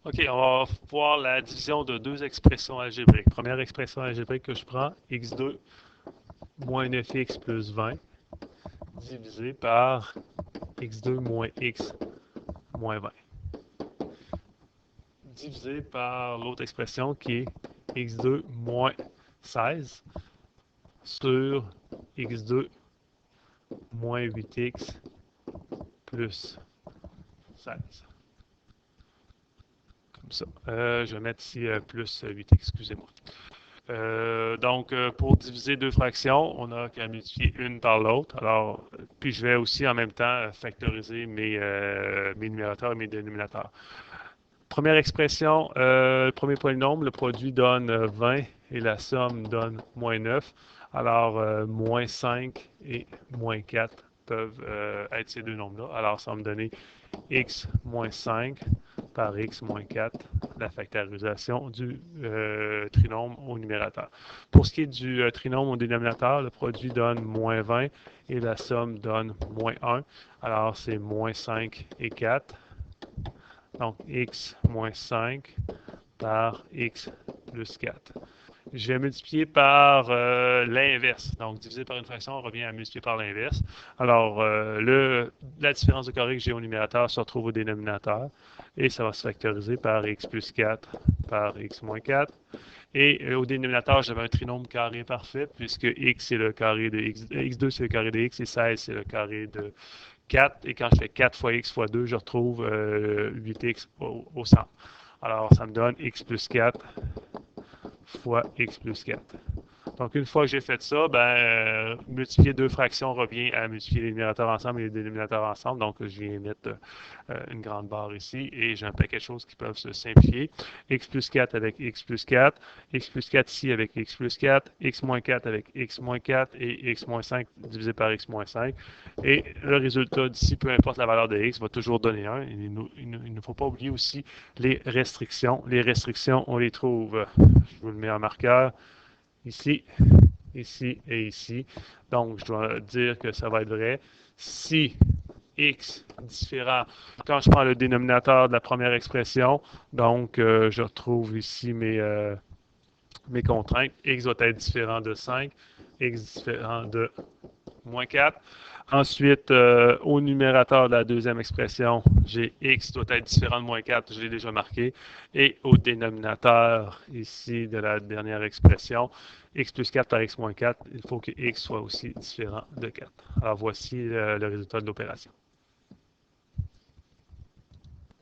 OK, on va voir la division de deux expressions algébriques. Première expression algébrique que je prends, x2 moins 9x plus 20 divisé par x2 moins x moins 20 divisé par l'autre expression qui est x2 moins 16 sur x2 moins 8x plus 16. Comme ça. Je vais mettre ici plus 8x, excusez-moi. Donc, pour diviser deux fractions, on a qu'à multiplier une par l'autre. Alors, puis je vais aussi en même temps factoriser mes numérateurs et mes dénominateurs. Première expression, le premier polynôme, le produit donne 20 et la somme donne moins 9. Alors, moins 5 et moins 4 peuvent être ces deux nombres-là. Alors, ça va me donner x moins 5 par x moins 4, la factorisation du trinôme au numérateur. Pour ce qui est du trinôme au dénominateur, le produit donne moins 20 et la somme donne moins 1. Alors, c'est moins 5 et 4. Donc, x moins 5 par x plus 4. Je vais multiplier par l'inverse. Donc, diviser par une fraction, on revient à multiplier par l'inverse. Alors, la différence de carré que j'ai au numérateur se retrouve au dénominateur et ça va se factoriser par x plus 4 par x moins 4. Et au dénominateur, j'avais un trinôme carré parfait puisque x c'est le carré de x, x2 c'est le carré de x et 16 c'est le carré de 4. Et quand je fais 4 fois x fois 2, je retrouve 8x au centre. Alors, ça me donne x plus 4 fois x plus 4. Donc, une fois que j'ai fait ça, multiplier deux fractions revient à multiplier les numérateurs ensemble et les dénominateurs ensemble. Donc, je viens mettre une grande barre ici et j'ai un paquet de choses qui peuvent se simplifier. X plus 4 avec x plus 4, x plus 4 ici avec x plus 4, x moins 4 avec x moins 4 et x moins 5 divisé par x moins 5. Et le résultat d'ici, peu importe la valeur de x, va toujours donner 1. Il ne faut pas oublier aussi les restrictions. Les restrictions, on les trouve, je vous le mets en marqueur, ici, ici et ici. Donc, je dois dire que ça va être vrai. Si x différent, quand je prends le dénominateur de la première expression, donc je retrouve ici mes contraintes. X doit être différent de 5, x différent de moins 4. Ensuite, au numérateur de la deuxième expression, j'ai x doit être différent de moins 4, je l'ai déjà marqué. Et au dénominateur ici de la dernière expression, x plus 4 par x moins 4, il faut que x soit aussi différent de 4. Alors voici le résultat de l'opération.